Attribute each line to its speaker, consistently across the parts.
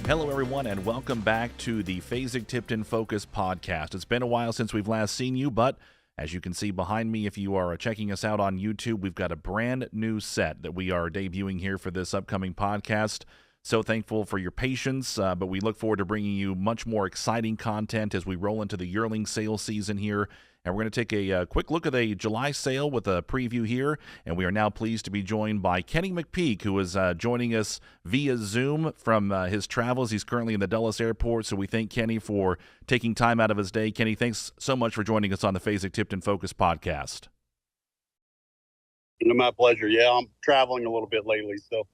Speaker 1: Hello, everyone, and welcome back to the Fasig-Tipton Focus podcast. It's been a while since we've last seen you, but as you can see behind me, if you are checking us out on YouTube, we've got a brand new set that we are debuting here for this upcoming podcast. So thankful for your patience, but we look forward to bringing you much more exciting content as we roll into the Yearling sales season here. And we're going to take a quick look at a July sale with a preview here. And we are now pleased to be joined by Kenny McPeek, who is joining us via Zoom from his travels. He's currently in the Dulles airport, so we thank Kenny for taking time out of his day. Kenny, thanks so much for joining us on the Fasig-Tipton Focus podcast.
Speaker 2: My pleasure. Yeah, I'm traveling a little bit lately, so.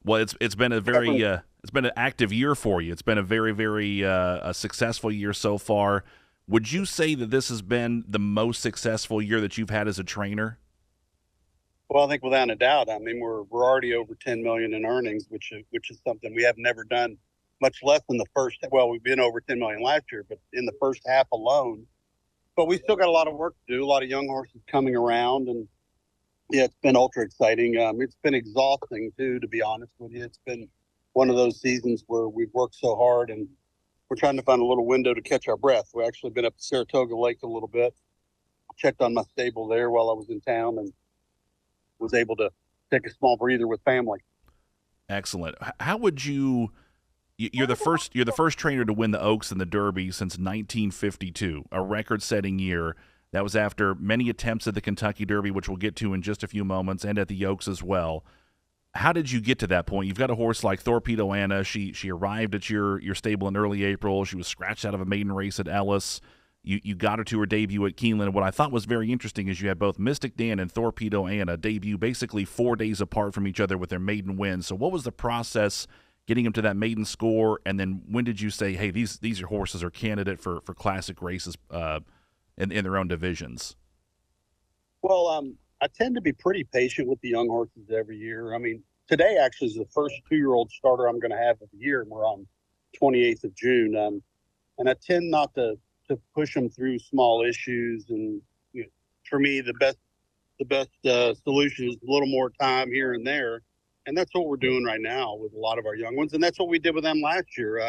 Speaker 1: Well, it's been a very it's been an active year for you. It's been a very a successful year so far. Would you say that this has been the most successful year that you've had as a trainer?
Speaker 2: Well, I think without a doubt. I mean, we're already over 10 million in earnings, which is something we have never done, much less in the first. Well, we've been over 10 million last year, but in the first half alone. But we still got a lot of work to do. A lot of young horses coming around, and yeah, it's been ultra exciting. It's been exhausting too, to be honest with you. It's been one of those seasons where we've worked so hard and we're trying to find a little window to catch our breath. We actually been up to Saratoga Lake a little bit, checked on my stable there while I was in town, and was able to take a small breather with family.
Speaker 1: Excellent. How would you're the first trainer to win the Oaks and the Derby since 1952, a record-setting year. That was after many attempts at the Kentucky Derby, which we'll get to in just a few moments, and at the Oaks as well. How did you get to that point? You've got a horse like Thorpedo Anna. She arrived at your stable in early April. She was scratched out of a maiden race at Ellis. You got her to her debut at Keeneland. What I thought was very interesting is you had both Mystik Dan and Thorpedo Anna debut basically 4 days apart from each other with their maiden wins. So what was the process getting them to that maiden score? And then when did you say, hey, these are horses are candidate for classic races in their own divisions?
Speaker 2: Well, I tend to be pretty patient with the young horses every year. I mean, today actually is the first 2-year-old starter I'm going to have of the year, and we're on 28th of June. And I tend not to push them through small issues. And for me, the best solution is a little more time here and there. And that's what we're doing right now with a lot of our young ones. And that's what we did with them last year.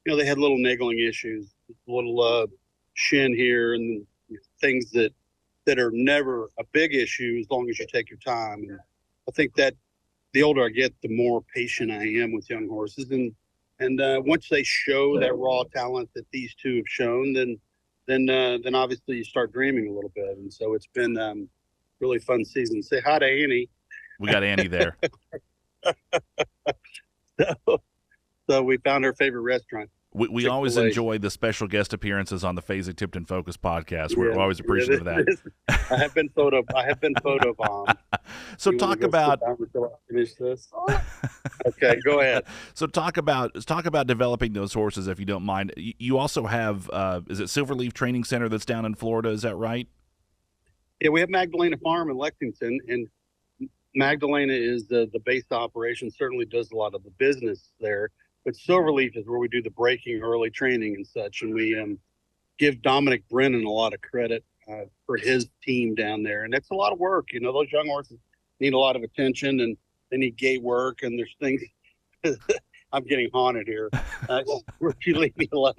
Speaker 2: They had little niggling issues, a little shin here, and things that are never a big issue as long as you take your time. And I think that the older I get, the more patient I am with young horses. And once they show that raw talent that these two have shown, then obviously you start dreaming a little bit. And so it's been really fun season. Say hi to Annie.
Speaker 1: We got Annie there.
Speaker 2: So we found her favorite restaurant.
Speaker 1: We always enjoy the special guest appearances on the Fasig-Tipton Focus podcast. We're always appreciative of that.
Speaker 2: I have been photobombed.
Speaker 1: So talk about.
Speaker 2: Finish this. Okay, go ahead.
Speaker 1: So talk about developing those horses, if you don't mind. You also have is it Silverleaf Training Center that's down in Florida? Is that right?
Speaker 2: Yeah, we have Magdalena Farm in Lexington, and Magdalena is the base operation. Certainly does a lot of the business there. But Silverleaf is where we do the breaking, early training and such. And we give Dominic Brennan a lot of credit for his team down there. And it's a lot of work. Those young horses need a lot of attention, and they need gate work. And there's things. I'm getting haunted here. Would you leave me alone?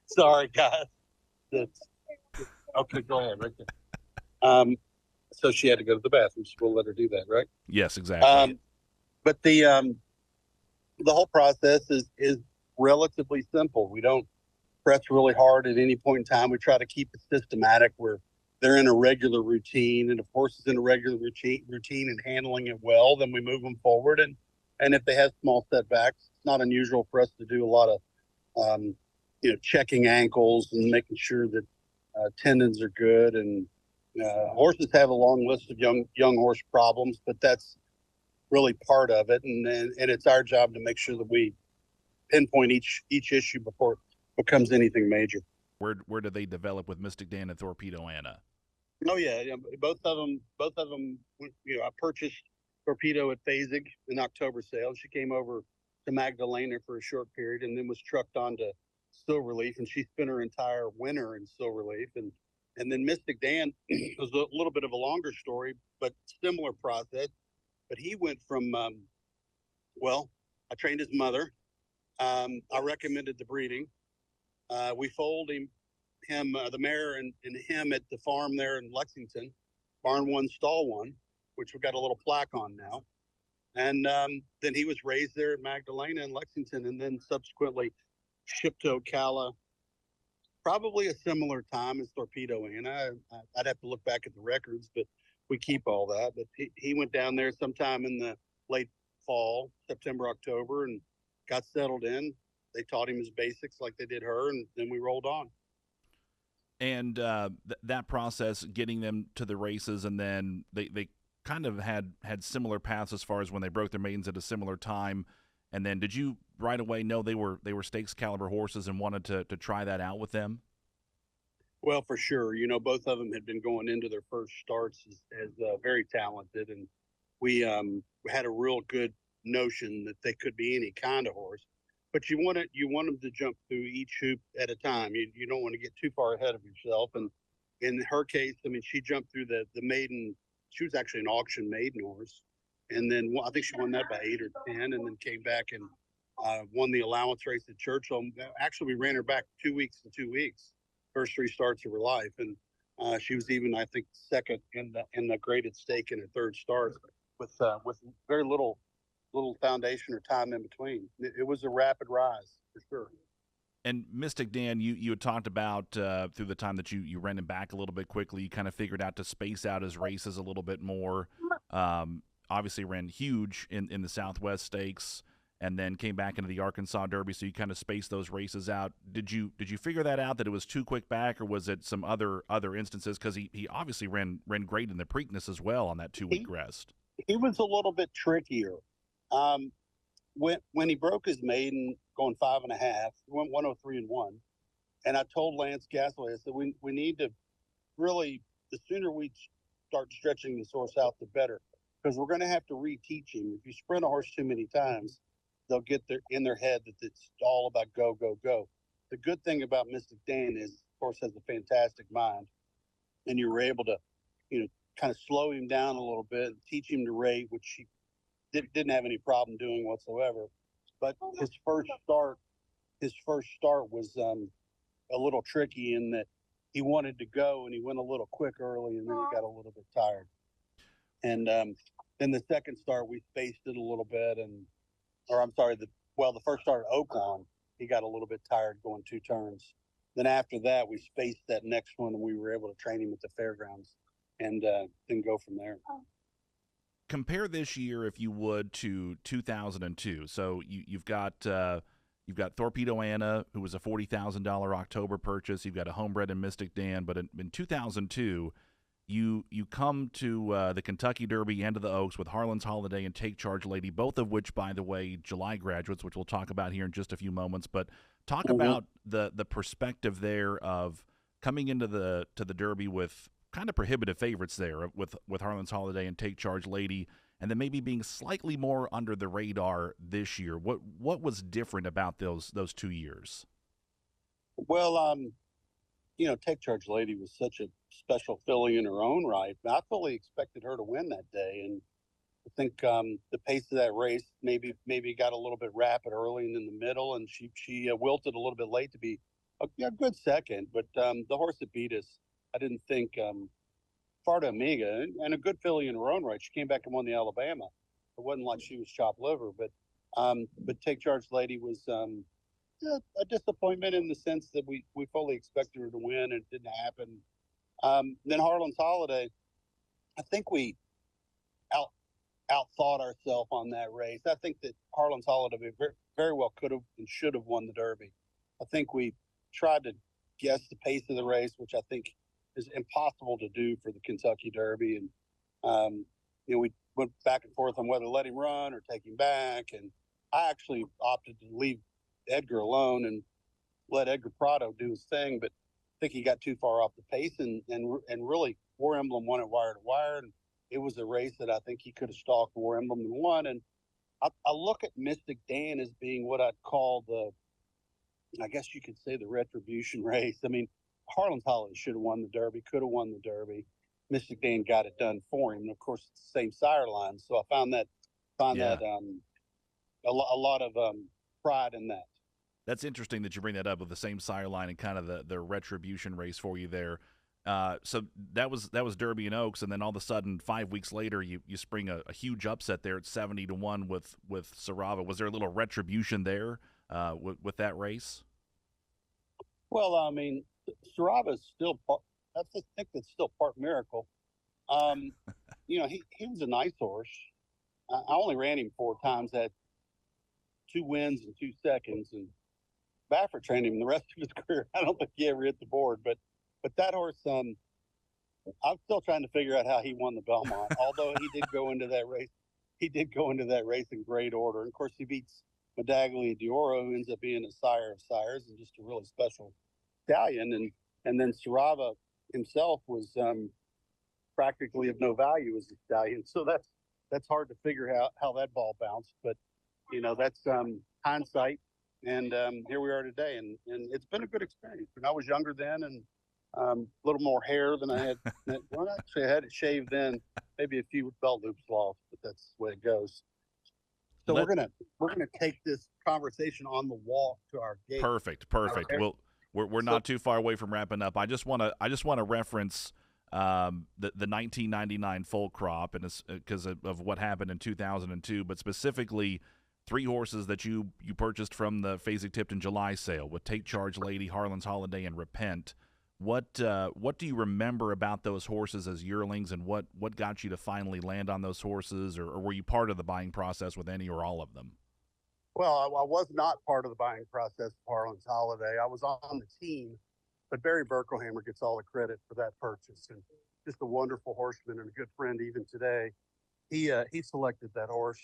Speaker 2: Sorry, guys. Okay, go ahead. Right there. So she had to go to the bathroom. So we'll let her do that, right?
Speaker 1: Yes, exactly.
Speaker 2: But the whole process is relatively simple. We don't press really hard at any point in time. We try to keep it systematic where they're in a regular routine. And if horse is in a regular routine and handling it well, then we move them forward. And if they have small setbacks, it's not unusual for us to do a lot of, checking ankles and making sure that tendons are good. And horses have a long list of young horse problems, but that's really part of it, and it's our job to make sure that we pinpoint each issue before it becomes anything major.
Speaker 1: Where do they develop with Mystik Dan and Thorpedo Anna?
Speaker 2: Oh yeah, both of them. I purchased Thorpedo at Fasig in October sale. She came over to Magdalena for a short period, and then was trucked onto Silverleaf, and she spent her entire winter in Silverleaf, and then Mystik Dan was a little bit of a longer story, but similar process. But he went from Well, I trained his mother. I recommended the breeding. We foaled the mare and him at the farm there in Lexington, barn one, stall one, which we've got a little plaque on now. And then he was raised there at Magdalena in Lexington, and then subsequently shipped to Ocala, probably a similar time as Thorpedo Anna. I'd have to look back at the records, but we keep all that. But he went down there sometime in the late fall, September, October, and got settled in. They taught him his basics like they did her, and then we rolled on.
Speaker 1: And that process, getting them to the races, and then they kind of had similar paths as far as when they broke their maidens at a similar time. And then, did you right away know they were stakes caliber horses and wanted to try that out with them?
Speaker 2: Well, for sure. Both of them had been going into their first starts as very talented, and we had a real good notion that they could be any kind of horse. But you want them to jump through each hoop at a time. You don't want to get too far ahead of yourself. And in her case, I mean, she jumped through the maiden. She was actually an auction maiden horse, and then I think she won that by 8 or 10, and then came back and won the allowance race at Churchill. Actually, we ran her back 2 weeks in 2 weeks, first three starts of her life, and she was even, I think, second in the graded stake in her third start with very little foundation or time in between. It was a rapid rise for sure.
Speaker 1: And Mystik Dan, you had talked about through the time that you ran him back a little bit quickly, you kind of figured out to space out his races a little bit more. Obviously ran huge in the Southwest Stakes, and then came back into the Arkansas Derby, so you kind of spaced those races out. Did you figure that out, that it was too quick back, or was it some other instances? Because he obviously ran great in the Preakness as well on that 2 week rest.
Speaker 2: He was a little bit trickier. Um, when he broke his maiden going 5.5, he went 103-1. And I told Lance Gasaway, I said, we need to really, the sooner we start stretching this horse out, the better. Because we're going to have to reteach him. If you sprint a horse too many times, they'll get in their head that it's all about go, go, go. The good thing about Mystik Dan is, of course, has a fantastic mind. And you were able to, kind of slow him down a little bit and teach him to rate, which he didn't have any problem doing whatsoever. But his first start was a little tricky in that he wanted to go and he went a little quick early, and then he got a little bit tired. And then the second start we spaced it a little bit, the first start at Oaklawn, he got a little bit tired going 2 turns. Then after that, we spaced that next one, and we were able to train him at the fairgrounds, and then go from there.
Speaker 1: Compare this year, if you would, to 2002. So you've got Thorpedo Anna, who was a $40,000 October purchase. You've got a homebred in Mystik Dan, but in 2002, you come to the Kentucky Derby and to the Oaks with Harland's Holiday and Take Charge Lady, both of which, by the way, July graduates, which we'll talk about here in just a few moments. But talk about the perspective there of coming into the Derby with kind of prohibitive favorites there with Harland's Holiday and Take Charge Lady, and then maybe being slightly more under the radar this year. What was different about those 2 years?
Speaker 2: Well, Take Charge Lady was such a special filly in her own right. I fully expected her to win that day, and I think the pace of that race maybe got a little bit rapid early and in the middle, and she wilted a little bit late to be a good second. But the horse that beat us, I didn't think Farda Amiga, and a good filly in her own right. She came back and won the Alabama. It wasn't like she was chopped liver, but Take Charge Lady was a disappointment in the sense that we fully expected her to win, and it didn't happen. Then Harland's Holiday, I think we outthought ourselves on that race. I think that Harland's Holiday very, very well could have and should have won the Derby. I think we tried to guess the pace of the race, which I think is impossible to do for the Kentucky Derby. And, we went back and forth on whether to let him run or take him back. And I actually opted to leave Edgar alone and let Edgar Prado do his thing. But I think he got too far off the pace, and really War Emblem won it wire to wire. And it was a race that I think he could have stalked War Emblem and won. And I look at Mystik Dan as being what I'd call I guess you could say, the retribution race. I mean, Harland's Holiday should have won the Derby, could have won the Derby. Mystik Dan got it done for him. And of course, it's the same sire line. So I found that a lot of pride in that.
Speaker 1: That's interesting that you bring that up with the same sire line and kind of the retribution race for you there. So that was Derby and Oaks, and then all of a sudden 5 weeks later you spring a huge upset there at 70-1 with Sarava. Was there a little retribution there with that race?
Speaker 2: Well, I mean, Sarava is still part. I think that's still part miracle. Um, he was a nice horse. I only ran him 4 times, had 2 wins and 2 seconds, and Baffert trained him the rest of his career. I don't think he ever hit the board, but that horse, I'm still trying to figure out how he won the Belmont. Although he did go into that race, in great order. And of course, he beats Medaglia Dioro, who ends up being a sire of sires and just a really special stallion. And then Sarava himself was practically of no value as a stallion. So that's hard to figure out how that ball bounced. But that's hindsight. And here we are today, and it's been a good experience. And I was younger then, and a little more hair than I had. Well, actually, I had it shaved then, maybe a few belt loops lost, but that's the way it goes. So we're gonna take this conversation on the walk to our gate.
Speaker 1: Perfect. Okay. Well, we're not too far away from wrapping up. I just want to reference the 1999 full crop, and because of what happened in 2002, but specifically 3 horses that you purchased from the Fasig-Tipton July sale with Take Charge Lady, Harland's Holiday, and Repent. What do you remember about those horses as yearlings, and what got you to finally land on those horses, or were you part of the buying process with any or all of them?
Speaker 2: Well, I was not part of the buying process for Harland's Holiday. I was on the team, but Barry Berkelhammer gets all the credit for that purchase, and just a wonderful horseman and a good friend even today. He selected that horse.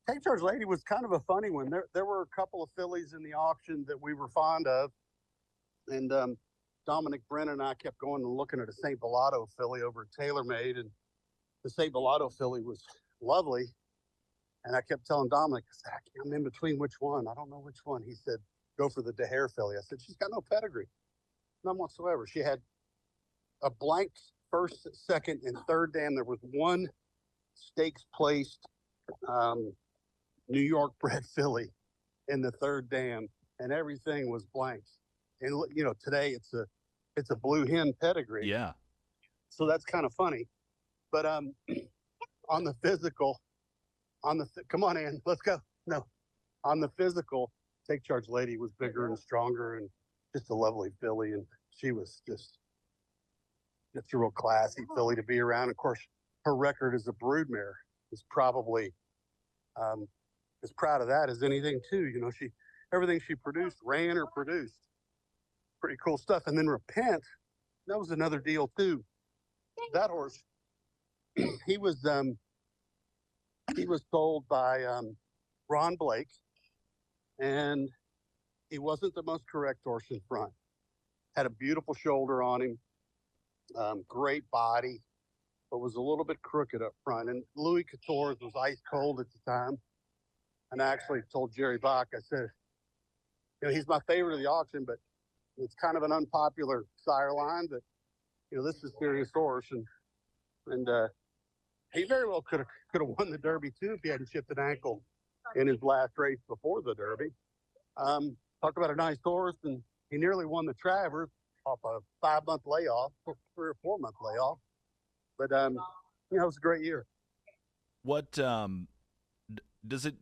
Speaker 2: Take Charge Lady was kind of a funny one. There were a couple of fillies in the auction that we were fond of, and Dominic Brennan and I kept going and looking at a St. Bellotto filly over at TaylorMade, and the St. Bellotto filly was lovely. And I kept telling Dominic, I said, I'm in between which one. I don't know which one. He said, go for the DeHare filly. I said, she's got no pedigree, none whatsoever. She had a blank first, second, and third dam. There was one stakes placed New York bred filly in the third dam, and everything was blank. And today it's a blue hen pedigree.
Speaker 1: Yeah.
Speaker 2: So that's kind of funny. But on the physical, come on, Ann, let's go. No, on the physical, Take Charge Lady was bigger and stronger and just a lovely filly, and she was just a real classy filly to be around. Of course, her record as a broodmare is probably as proud of that as anything too. Everything she produced ran or produced. Pretty cool stuff. And then Repent, that was another deal too. That horse, he was sold by Ron Blake, and he wasn't the most correct horse in front. Had a beautiful shoulder on him, great body, but was a little bit crooked up front. And Louis Couture's was ice cold at the time. And I actually told Jerry Bach, I said, he's my favorite of the auction, but it's kind of an unpopular sire line, but this is a serious horse, and he very well could have won the Derby too if he hadn't chipped an ankle in his last race before the Derby. Talk about a nice horse, and he nearly won the Travers off a 5-month layoff, 3 or 4-month layoff. But it was a great year.
Speaker 1: What does it?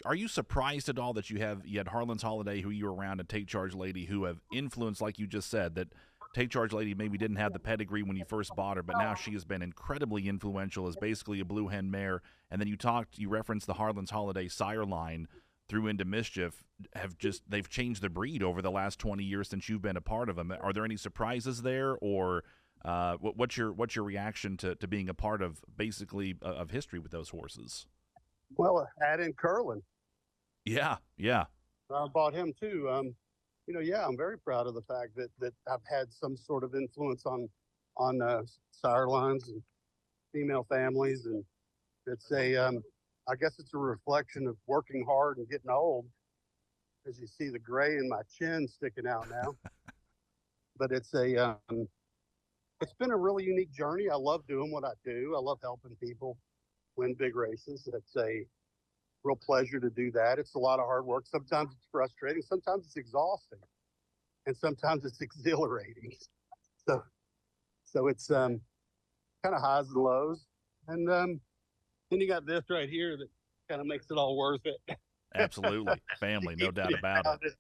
Speaker 1: Are you surprised at all that you had Harland's Holiday, who you were around, and Take Charge Lady, who have influenced, like you just said, that Take Charge Lady maybe didn't have the pedigree when you first bought her, but now she has been incredibly influential as basically a blue hen mare. And then you referenced the Harland's Holiday sire line through Into Mischief. They've changed the breed over the last 20 years since you've been a part of them. Are there any surprises there, or what's your reaction to being a part of basically of history with those horses?
Speaker 2: Well, add in Curlin.
Speaker 1: Yeah.
Speaker 2: I bought him too. I'm very proud of the fact that I've had some sort of influence on sire lines and female families, and it's I guess it's a reflection of working hard and getting old, as you see the gray in my chin sticking out now. But it's been a really unique journey. I love doing what I do. I love helping people win big races. real pleasure to do that. It's a lot of hard work. Sometimes it's frustrating. Sometimes it's exhausting, and sometimes it's exhilarating. So, so it's kind of highs and lows. And then you got this right here that kind of makes it all worth it.
Speaker 1: Absolutely. Family, no doubt about it.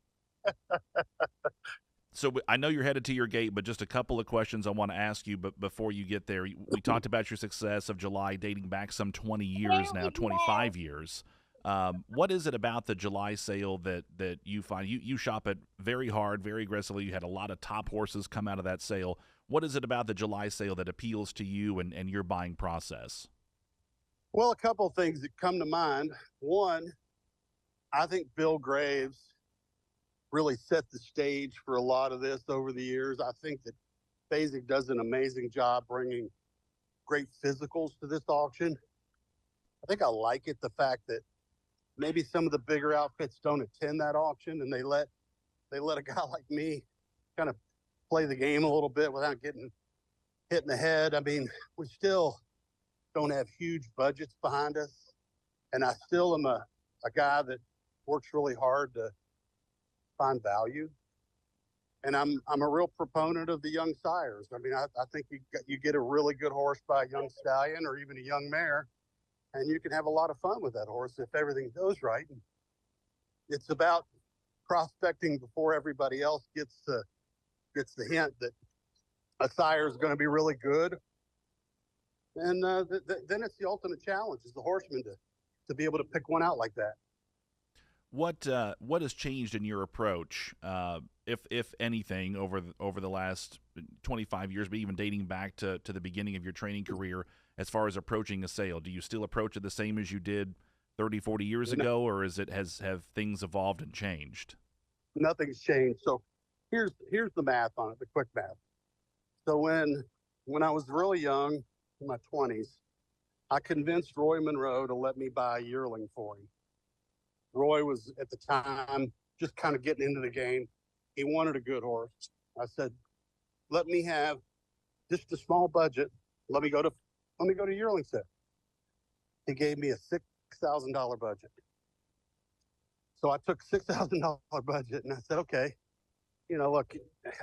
Speaker 1: So I know you're headed to your gate, but just a couple of questions I want to ask you. But before you get there, we talked about your success of July dating back some 20 years now, 25 years. What is it about the July sale that you find? You shop it very hard, very aggressively. You had a lot of top horses come out of that sale. What is it about the July sale that appeals to you and your buying process?
Speaker 2: Well, a couple of things that come to mind. One, I think Bill Graves really set the stage for a lot of this over the years. I think that Fasig does an amazing job bringing great physicals to this auction. I think I like it, the fact that maybe some of the bigger outfits don't attend that auction, and they let a guy like me kind of play the game a little bit without getting hit in the head. I mean, we still don't have huge budgets behind us, and I still am a guy that works really hard to find value. And I'm a real proponent of the young sires. I mean, I think you get a really good horse by a young stallion or even a young mare, and you can have a lot of fun with that horse if everything goes right. And it's about prospecting before everybody else gets the hint that a sire is going to be really good. And then it's the ultimate challenge is the horseman to be able to pick one out like that.
Speaker 1: What has changed in your approach, if anything, over the last 25 years, but even dating back to the beginning of your training career, as far as approaching a sale? Do you still approach it the same as you did 30, 40 years ago, or have things evolved and changed?
Speaker 2: Nothing's changed. So here's the math on it, the quick math. So when I was really young, in my 20s, I convinced Roy Monroe to let me buy a yearling for him. Roy was at the time just kind of getting into the game. He wanted a good horse. I said, let me have just a small budget. Let me go to yearling sale. He gave me a $6,000 budget. So I took $6,000 budget and I said, okay, look,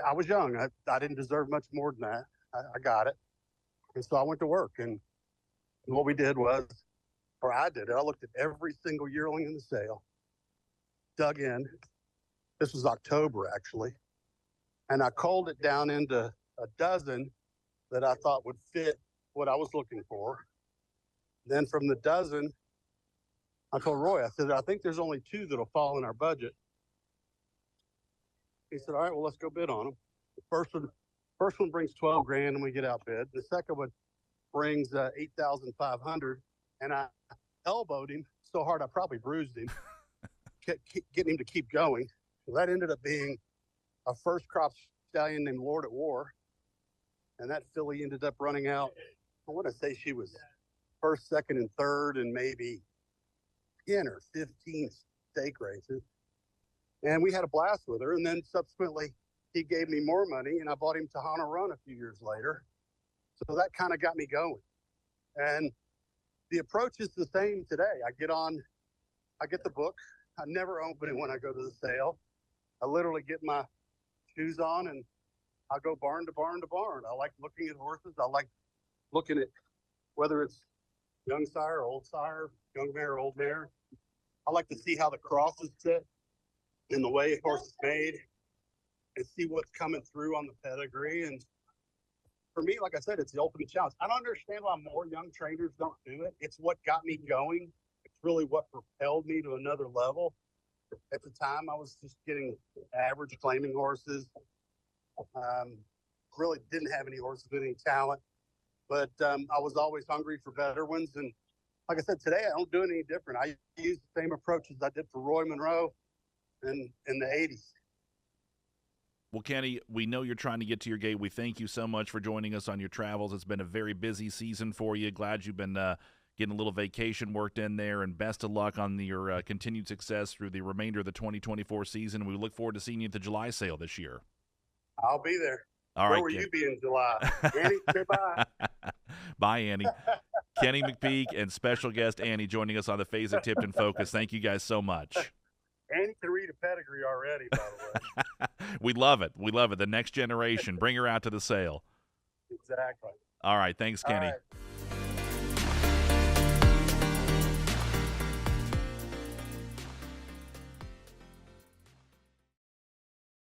Speaker 2: I was young. I didn't deserve much more than that. I got it. And so I went to work, and what we did was, or I did it, I looked at every single yearling in the sale, dug in. This was October, actually. And I culled it down into a dozen that I thought would fit what I was looking for. Then from the dozen, I told Roy, I said, I think there's only 2 that'll fall in our budget. He said, all right, well, let's go bid on them. The first one brings 12 grand and we get outbid. The second one brings 8,500, and I elbowed him so hard I probably bruised him, getting him to keep going. So that ended up being a first crop stallion named Lord at War, and that filly ended up running out. I want to say she was first, second, and third, and maybe 10 or 15 stake races. And we had a blast with her. And then subsequently, he gave me more money, and I bought him Tahana Run a few years later. So that kind of got me going. And the approach is the same today. I get the book. I never open it when I go to the sale. I literally get my shoes on and I go barn to barn to barn. I like looking at horses. I like looking at whether it's young sire, old sire, young mare, old mare. I like to see how the crosses sit and the way a horse is made and see what's coming through on the pedigree. And for me, like I said, it's the ultimate challenge. I don't understand why more young trainers don't do it. It's what got me going. It's really what propelled me to another level. At the time, I was just getting average claiming horses. Really didn't have any horses with any talent, but I was always hungry for better ones. And like I said, today I don't do it any different. I use the same approaches I did for Roy Monroe in the 80s.
Speaker 1: Well, Kenny, we know you're trying to get to your gate. We thank you so much for joining us on your travels. It's been a very busy season for you. Glad you've been getting a little vacation worked in there, and best of luck on your continued success through the remainder of the 2024 season. We look forward to seeing you at the July sale this year.
Speaker 2: I'll be there.
Speaker 1: All right,
Speaker 2: Where will you be in July? Annie, say bye.
Speaker 1: Bye, Annie. Kenny McPeek and special guest Annie joining us on the Fasig-Tipton Focus. Thank you guys so much.
Speaker 2: Annie can read a pedigree already, by the way.
Speaker 1: We love it. We love it. The next generation. Bring her out to the sale.
Speaker 2: Exactly.
Speaker 1: All right. Thanks, Kenny.
Speaker 2: All right.